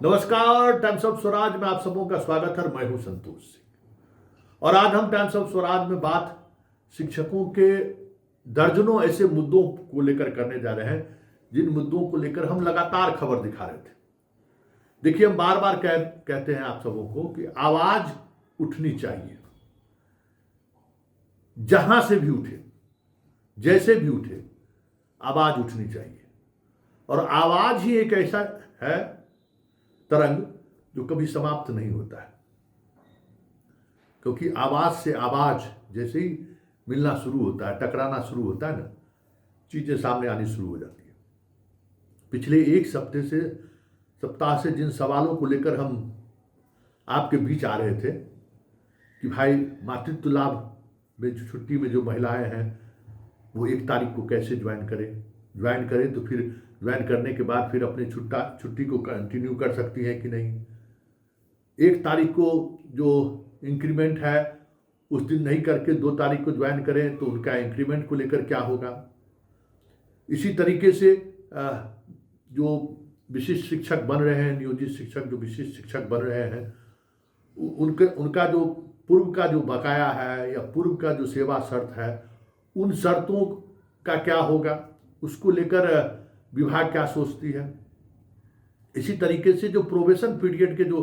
नमस्कार। Times of Swaraj में आप सबों का स्वागत है। मैं हूं संतोष सिंह और आज हम टाइम्स ऑफ स्वराज में बात शिक्षकों के दर्जनों ऐसे मुद्दों को लेकर करने जा रहे हैं जिन मुद्दों को लेकर हम लगातार खबर दिखा रहे थे। देखिए, हम बार बार कहते हैं आप सबों को कि आवाज उठनी चाहिए, जहां से भी उठे, जैसे भी उठे, आवाज उठनी चाहिए। और आवाज ही एक ऐसा है तरंग जो कभी समाप्त नहीं होता है, क्योंकि आवाज से आवाज जैसे ही मिलना शुरू होता है, टकराना शुरू होता है ना, चीजें सामने आनी शुरू हो जाती है। पिछले एक सप्ताह से जिन सवालों को लेकर हम आपके बीच आ रहे थे कि भाई मातृत्व लाभ में छुट्टी में जो महिलाएं हैं वो 1 तारीख को कैसे ज्वाइन करें तो फिर ज्वाइन करने के बाद फिर अपनी छुट्टी को कंटिन्यू कर सकती हैं कि नहीं। 1 तारीख को जो इंक्रीमेंट है उस दिन नहीं करके 2 तारीख को ज्वाइन करें तो उनका इंक्रीमेंट को लेकर क्या होगा। इसी तरीके से जो विशिष्ट शिक्षक बन रहे हैं, नियोजित शिक्षक जो विशिष्ट शिक्षक बन रहे हैं, उनका जो पूर्व का जो बकाया है या पूर्व का जो सेवा शर्त है, उन शर्तों का क्या होगा, उसको लेकर विभाग क्या सोचती है। इसी तरीके से जो प्रोबेशन पीरियड के जो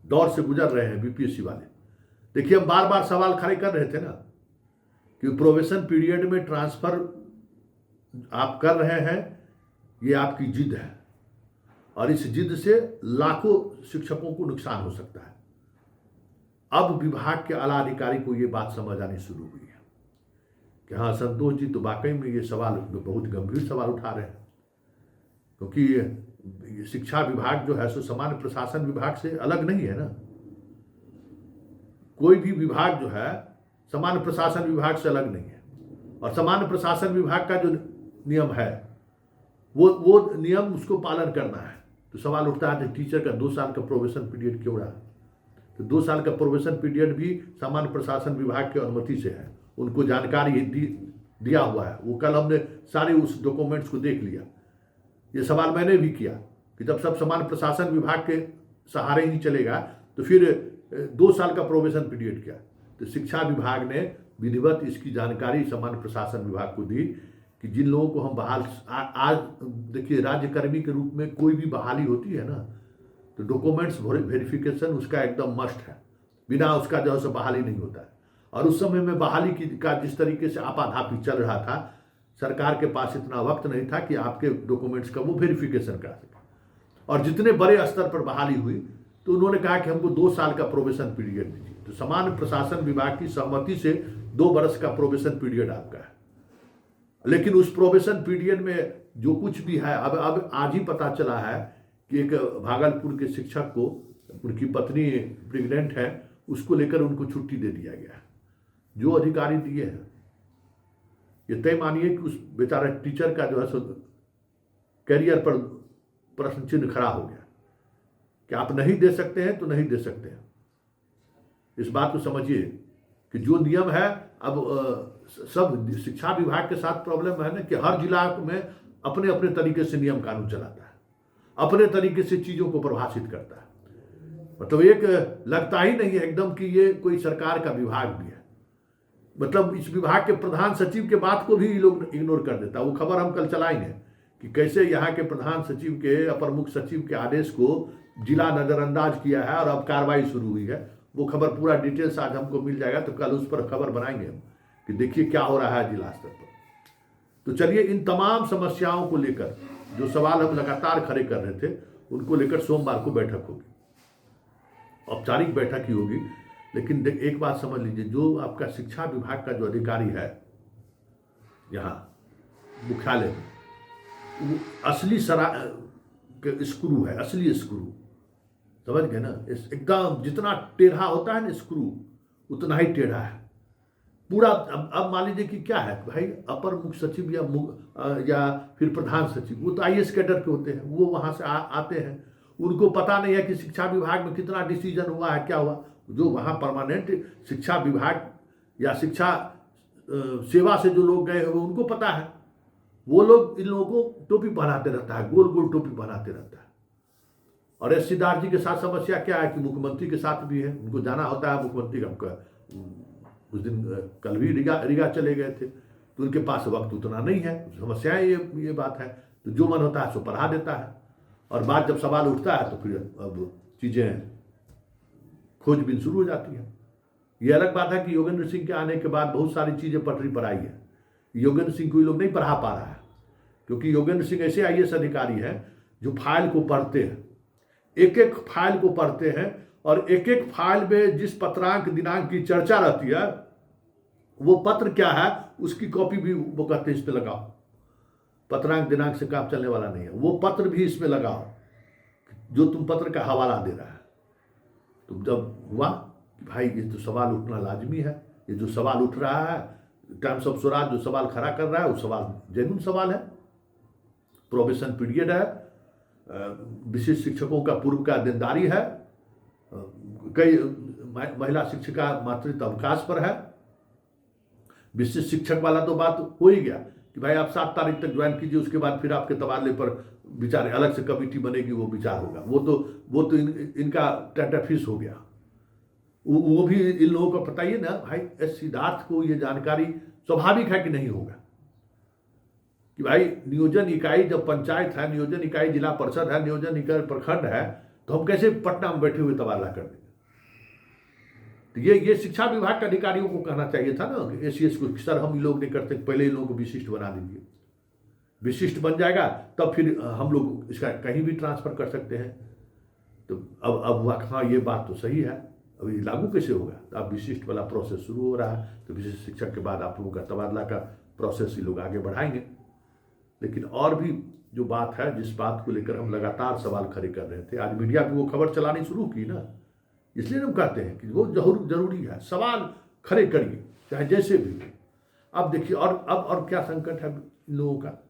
दौर से गुजर रहे हैं बीपीएससी वाले, देखिए हम बार बार सवाल खड़े कर रहे थे ना कि प्रोबेशन पीरियड में ट्रांसफर आप कर रहे हैं, ये आपकी जिद है और इस जिद से लाखों शिक्षकों को नुकसान हो सकता है। अब विभाग के आला अधिकारी को ये बात समझ आनी शुरू हुई है कि हाँ, संतोष जी तो वाकई में ये सवाल बहुत गंभीर सवाल उठा रहे हैं, क्योंकि शिक्षा विभाग जो है सो सामान्य प्रशासन विभाग से अलग नहीं है ना। कोई भी विभाग जो है सामान्य प्रशासन विभाग से अलग नहीं है और सामान्य प्रशासन विभाग का जो नियम है वो नियम उसको पालन करना है। तो सवाल उठता है कि टीचर का 2 साल का प्रोबेशन पीरियड क्यों रहा। तो 2 साल का प्रोबेशन पीरियड भी सामान्य प्रशासन विभाग की अनुमति से है, उनको जानकारी दिया हुआ है। वो कल हमने सारे उस डॉक्यूमेंट्स को देख लिया। ये सवाल मैंने भी किया कि जब सब सामान्य प्रशासन विभाग के सहारे ही चलेगा तो फिर 2 साल का प्रोबेशन पीरियड क्या। तो शिक्षा विभाग ने विधिवत इसकी जानकारी सामान्य प्रशासन विभाग को दी कि जिन लोगों को हम बहाल आज देखिए राज्यकर्मी के रूप में कोई भी बहाली होती है ना, तो डॉक्यूमेंट्स वेरिफिकेशन उसका एकदम मस्ट है, बिना उसका जो है बहाली नहीं होता है। और उस समय में बहाली का जिस तरीके से आपाधापी चल रहा था, सरकार के पास इतना वक्त नहीं था कि आपके डॉक्यूमेंट्स का वो वेरिफिकेशन करा सके। और जितने बड़े स्तर पर बहाली हुई तो उन्होंने कहा कि हमको 2 साल का प्रोबेशन पीरियड दीजिए। तो सामान्य प्रशासन विभाग की सहमति से 2 वर्ष का प्रोबेशन पीरियड आपका है। लेकिन उस प्रोबेशन पीरियड में जो कुछ भी है, अब आज ही पता चला है कि एक भागलपुर के शिक्षक को उनकी पत्नी प्रेग्नेंट है, उसको लेकर उनको छुट्टी दे दिया गया है। जो अधिकारी दिए हैं, ये तय मानिए कि उस बेचारा टीचर का जो है सो कैरियर पर प्रश्न चिन्ह खड़ा हो गया कि आप नहीं दे सकते हैं तो नहीं दे सकते हैं। इस बात को समझिए कि जो नियम है, अब सब शिक्षा विभाग के साथ प्रॉब्लम है ना कि हर जिला में अपने अपने तरीके से नियम कानून चलाता है, अपने तरीके से चीजों को परिभाषित करता है। मतलब एक लगता ही नहीं है एकदम कि ये कोई सरकार का विभाग भी है। मतलब इस विभाग के प्रधान सचिव के बात को भी लोग इग्नोर कर देता है। वो खबर हम कल चलाएंगे कि कैसे यहाँ के प्रधान सचिव के, अपर मुख्य सचिव के आदेश को जिला नजरअंदाज किया है और अब कार्रवाई शुरू हुई है। वो खबर पूरा डिटेल्स आज हमको मिल जाएगा, तो कल उस पर खबर बनाएंगे हम कि देखिए क्या हो रहा है जिला स्तर पर। तो चलिए, इन तमाम समस्याओं को लेकर जो सवाल हम लगातार खड़े कर रहे थे, उनको लेकर सोमवार को बैठक होगी, औपचारिक बैठक ही होगी। लेकिन एक बात समझ लीजिए, जो आपका शिक्षा विभाग का जो अधिकारी है यहाँ मुख्यालय में, वो असली स्क्रू है, असली स्क्रू, समझ गए ना। एकदम जितना टेढ़ा होता है ना स्क्रू, उतना ही टेढ़ा है पूरा। अब मान लीजिए कि क्या है भाई, अपर मुख्य सचिव या फिर प्रधान सचिव, वो तो आईएएस कैडर के होते हैं, वो वहां से आते हैं, उनको पता नहीं है कि शिक्षा विभाग में कितना डिसीजन हुआ है, क्या हुआ। जो वहाँ परमानेंट शिक्षा विभाग या शिक्षा सेवा से जो लोग गए हैं वो उनको पता है। वो लोग इन लोगों को टोपी पहनाते रहता है, गोल गोल टोपी पहनाते रहता है। और एस सिद्धार्थ जी के साथ समस्या क्या है कि मुख्यमंत्री के साथ भी है, उनको जाना होता है मुख्यमंत्री का। उस दिन कल भी रीगा चले गए थे, तो उनके पास वक्त उतना नहीं है। समस्याएं ये बात है। तो जो मन होता है सो पढ़ा देता है, और बात जब सवाल उठता है तो फिर अब चीज़ें खोजबीन शुरू हो जाती है। ये अलग बात है कि योगेंद्र सिंह के आने के बाद बहुत सारी चीज़ें पटरी पर आई है। योगेंद्र सिंह को ये लोग नहीं पढ़ा पा रहा है, क्योंकि योगेंद्र सिंह ऐसे IAS अधिकारी हैं जो फाइल को पढ़ते हैं, एक एक फाइल को पढ़ते हैं, और एक एक फाइल में जिस पत्रांक दिनांक की चर्चा रहती है, वो पत्र क्या है उसकी कॉपी भी वो कहते हैं इसमें लगाओ। पत्रांक दिनांक से काम चलने वाला नहीं है, वो पत्र भी इसमें लगाओ जो तुम पत्र का हवाला दे रहा है। तो जब हुआ कि भाई ये तो सवाल उठना लाजमी है, ये जो सवाल उठ रहा है, टाइम्स ऑफ स्वराज जो सवाल खड़ा कर रहा है वो सवाल जेन्युइन सवाल है। प्रोबेशन पीरियड है, विशिष्ट शिक्षकों का पूर्व का देनदारी है, कई महिला शिक्षिका मातृत्व अवकाश पर है। विशिष्ट शिक्षक वाला तो बात हो ही गया कि भाई आप 7 तारीख तक ज्वाइन कीजिए, उसके बाद फिर आपके तबादले पर विचार, अलग से कमेटी बनेगी, वो विचार होगा। वो तो इनका टेंटरफिश हो गया। वो भी इन लोगों को पता ही है ना भाई, एस सिद्धार्थ को ये जानकारी स्वाभाविक है कि नहीं होगा कि भाई नियोजन इकाई जब पंचायत है, नियोजन इकाई जिला परिषद है, नियोजन इकाई प्रखंड है, तो हम कैसे पटना में बैठे हुए तबादला कर देंगे। तो ये शिक्षा विभाग के अधिकारियों को कहना चाहिए था ना कि ACS को, सर हम लोग नहीं करते, पहले इन लोगों को विशिष्ट बना दीजिए। विशिष्ट बन जाएगा तब फिर हम लोग इसका कहीं भी ट्रांसफर कर सकते हैं। तो अब हुआ हाँ ये बात तो सही है, अभी लागू कैसे होगा। तो अब विशिष्ट वाला प्रोसेस शुरू हो रहा है, तो विशिष्ट शिक्षक के बाद आप लोगों का तबादला का प्रोसेस ही लोग आगे बढ़ाएंगे। लेकिन और भी जो बात है, जिस बात को लेकर हम लगातार सवाल खड़े कर रहे थे, आज मीडिया भी वो खबर चलानी शुरू की ना, इसलिए हम कहते हैं कि वो जरूरी है, सवाल खड़े करिए चाहे जैसे भी। अब देखिए और क्या संकट है इन लोगों का।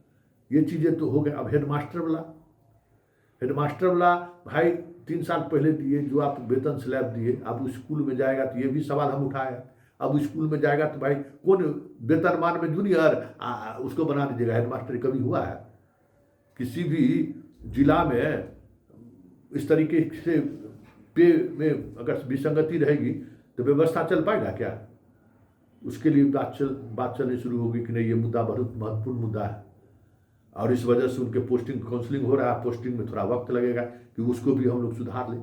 ये चीज़ें तो हो गए। अब हेडमास्टर वाला भाई 3 साल पहले दिए जो आप वेतन स्लैब दिए, अब स्कूल में जाएगा तो ये भी सवाल हम उठाए। अब स्कूल में जाएगा तो भाई कौन वेतनमान में जूनियर उसको बना दीजिएगा हेडमास्टर। कभी हुआ है किसी भी जिला में इस तरीके से पे में अगर विसंगति रहेगी तो व्यवस्था चल पाएगा क्या। उसके लिए बात चलनी शुरू होगी कि नहीं ये मुद्दा बहुत महत्वपूर्ण मुद्दा है, और इस वजह से उनके पोस्टिंग काउंसलिंग हो रहा है, पोस्टिंग में थोड़ा वक्त लगेगा कि उसको भी हम लोग सुधार लें।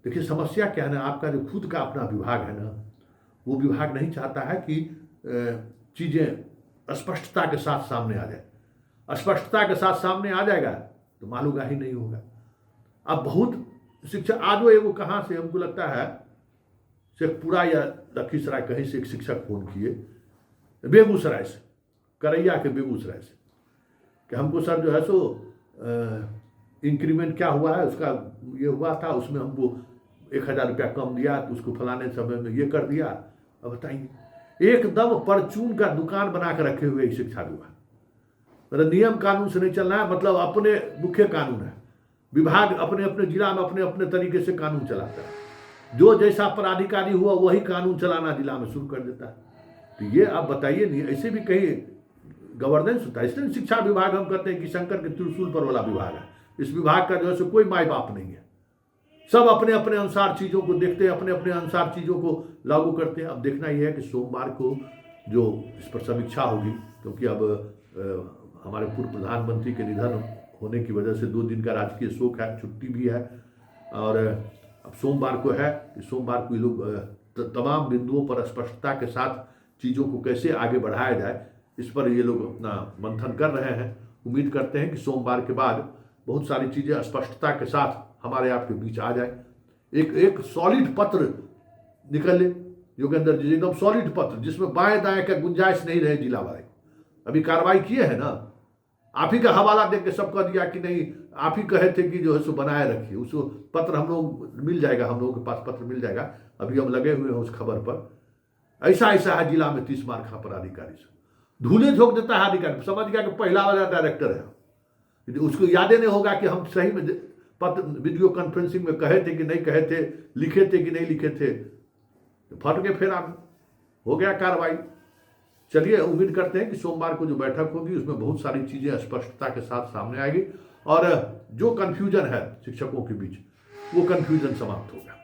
देखिए समस्या क्या है ना, आपका जो खुद का अपना विभाग है ना, वो विभाग नहीं चाहता है कि चीज़ें स्पष्टता के साथ सामने आ जाए। स्पष्टता के साथ सामने आ जाएगा तो मालूगा ही नहीं होगा। अब बहुत शिक्षा आज वो एगो कहाँ से हमको लगता है शेखपुरा या लखीसराय कहीं से एक शिक्षक फोन किए, बेगूसराय से, करैया के बेगूसराय से, कि हमको सर जो है सो इंक्रीमेंट क्या हुआ है, उसका ये हुआ था, उसमें हमको 1000 रुपया कम दिया, तो उसको फलाने समय में ये कर दिया। अब बताइए, एकदम परचून का दुकान बना कर रखे हुए शिक्षा विभाग। मतलब नियम कानून से नहीं चलना है, मतलब अपने मुख्य कानून है, विभाग अपने अपने जिला में अपने अपने तरीके से कानून चलाता है। जो जैसा पदाधिकारी हुआ वही कानून चलाना जिला में शुरू कर देता है। तो ये आप बताइए, नहीं ऐसे भी कहीं गवर्नेंस होता है। इसलिए शिक्षा विभाग हम कहते हैं कि शंकर के त्रिशूल पर वाला विभाग है। इस विभाग का जो है सो कोई माई बाप नहीं है, सब अपने अपने अनुसार चीज़ों को देखते हैं, अपने अपने अनुसार चीज़ों को लागू करते हैं। अब देखना यह है कि सोमवार को जो इस पर समीक्षा होगी, क्योंकि अब हमारे पूर्व प्रधानमंत्री के निधन होने की वजह से 2 दिन का राजकीय शोक है, छुट्टी भी है, और अब सोमवार को है कि सोमवार को ये लोग तमाम बिंदुओं पर स्पष्टता के साथ चीज़ों को कैसे आगे बढ़ाया जाए, इस पर ये लोग अपना मंथन कर रहे हैं। उम्मीद करते हैं कि सोमवार के बाद बहुत सारी चीज़ें स्पष्टता के साथ हमारे आपके बीच आ जाए। एक सॉलिड पत्र निकले योगेंद्र जी, एकदम सॉलिड पत्र जिसमें बाएं दाएं का गुंजाइश नहीं रहे जिला वाले। अभी कार्रवाई किए हैं ना, आप ही का हवाला देख के सब कह दिया कि नहीं, आप ही कहे थे कि जो है सो बनाए रखिए। उसको पत्र हम लोग मिल जाएगा, हम लोगों के पास पत्र मिल जाएगा। अभी हम लगे हुए हैं उस खबर पर। ऐसा है जिला में 30 मार खा पर अधिकारी से धूले झोंक देता है अधिकारी, समझ गया कि पहला वाला डायरेक्टर है। उसको यादें नहीं होगा कि हम सही में पत्र वीडियो कॉन्फ्रेंसिंग में कहे थे कि नहीं कहे थे, लिखे थे कि नहीं लिखे थे, तो फट के फिर हो गया कार्रवाई। चलिए उम्मीद करते हैं कि सोमवार को जो बैठक होगी उसमें बहुत सारी चीज़ें स्पष्टता के साथ सामने आएगी, और जो कन्फ्यूजन है शिक्षकों के बीच वो कन्फ्यूजन समाप्त होगा।